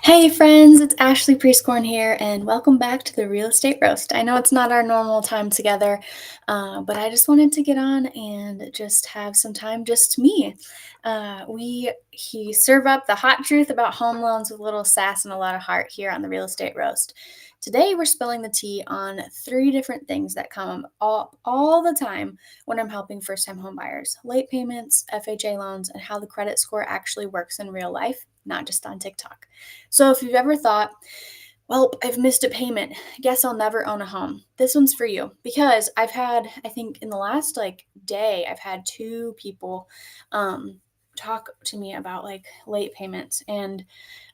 Hey friends, it's Ashley Prescorn here, and welcome back to the Real Estate Roast. I know it's not our normal time together, but I just wanted to get on and just have some time, just me. We serve up the hot truth about home loans with a little sass and a lot of heart here on the Real Estate Roast. Today, we're spilling the tea on three different things that come up all the time when I'm helping first-time home buyers: late payments, FHA loans, and how the credit score actually works in real life, not just on TikTok. So if you've ever thought, well, I've missed a payment, guess I'll never own a home, this one's for you because I think in the last day, I've had two people talk to me about late payments. And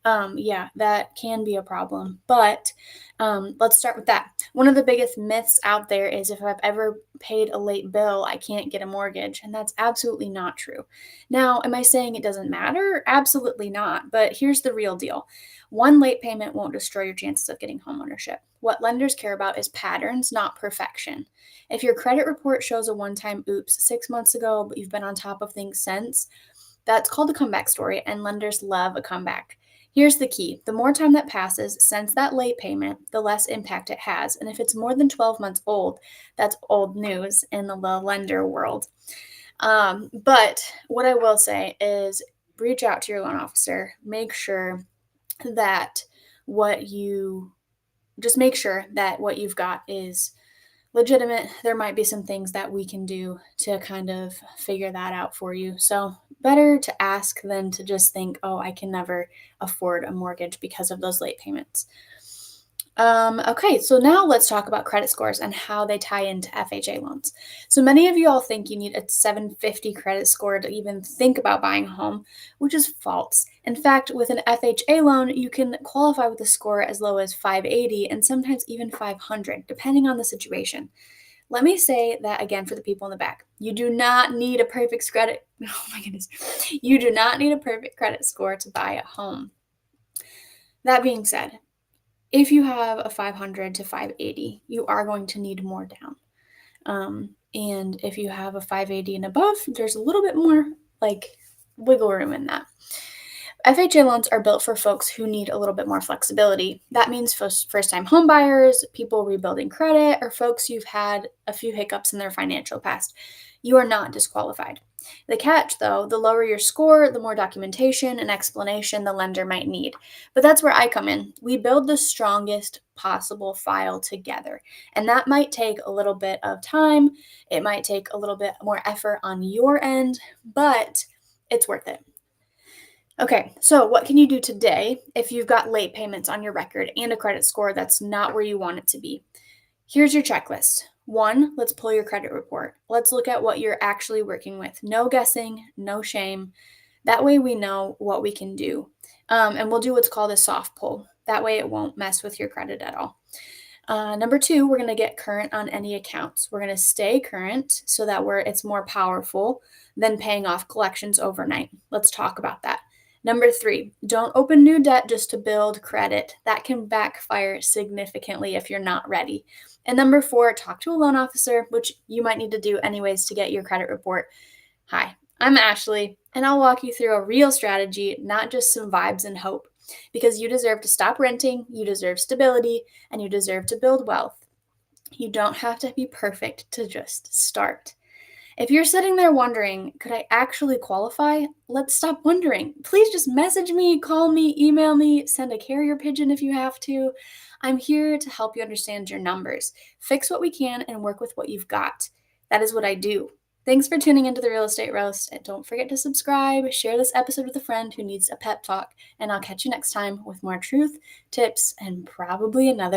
yeah, that can be a problem. But let's start with that. One of the biggest myths out there is if I've ever paid a late bill, I can't get a mortgage. And that's absolutely not true. Now, am I saying it doesn't matter? Absolutely not. But here's the real deal: one late payment won't destroy your chances of getting homeownership. What lenders care about is patterns, not perfection. If your credit report shows a one time oops 6 months ago, but you've been on top of things since, that's called a comeback story, and lenders love a comeback. Here's the key: the more time that passes since that late payment, the less impact it has. And if it's more than 12 months old, that's old news in the lender world. But what I will say is reach out to your loan officer, that what you make sure that what you've got is legitimate. There might be some things that we can do to kind of figure that out for you. So, better to ask than to just think, oh, I can never afford a mortgage because of those late payments. Okay, so now let's talk about credit scores and how they tie into FHA loans. So many of you all think you need a 750 credit score to even think about buying a home, which is false. In fact, with an FHA loan, you can qualify with a score as low as 580 and sometimes even 500, depending on the situation. Let me say that again for the people in the back. You do not need a perfect credit. Oh my goodness. You do not need a perfect credit score to buy a home. That being said, if you have a 500 to 580, you are going to need more down. And if you have a 580 and above, there's a little bit more wiggle room in that. FHA loans are built for folks who need a little bit more flexibility. That means first-time home buyers, people rebuilding credit, or folks who've had a few hiccups in their financial past. You are not disqualified. The catch, though: the lower your score, the more documentation and explanation the lender might need. But that's where I come in. We build the strongest possible file together, and that might take a little bit of time. It might take a little bit more effort on your end, but it's worth it. Okay, so what can you do today if you've got late payments on your record and a credit score that's not where you want it to be? Here's your checklist. One, let's pull your credit report. Let's look at what you're actually working with. No guessing, no shame. That way we know what we can do. And we'll do what's called a soft pull. That way it won't mess with your credit at all. Number two, we're going to get current on any accounts. We're going to stay current so that it's more powerful than paying off collections overnight. Let's talk about that. Number three, don't open new debt just to build credit. That can backfire significantly if you're not ready. And number four, talk to a loan officer, which you might need to do anyways to get your credit report. Hi, I'm Ashley, and I'll walk you through a real strategy, not just some vibes and hope, because you deserve to stop renting, you deserve stability, and you deserve to build wealth. You don't have to be perfect to just start. If you're sitting there wondering, could I actually qualify? Let's stop wondering. Please just message me, call me, email me, send a carrier pigeon if you have to. I'm here to help you understand your numbers, fix what we can, and work with what you've got. That is what I do. Thanks for tuning into the Real Estate Roast. And don't forget to subscribe, share this episode with a friend who needs a pep talk, and I'll catch you next time with more truth, tips, and probably another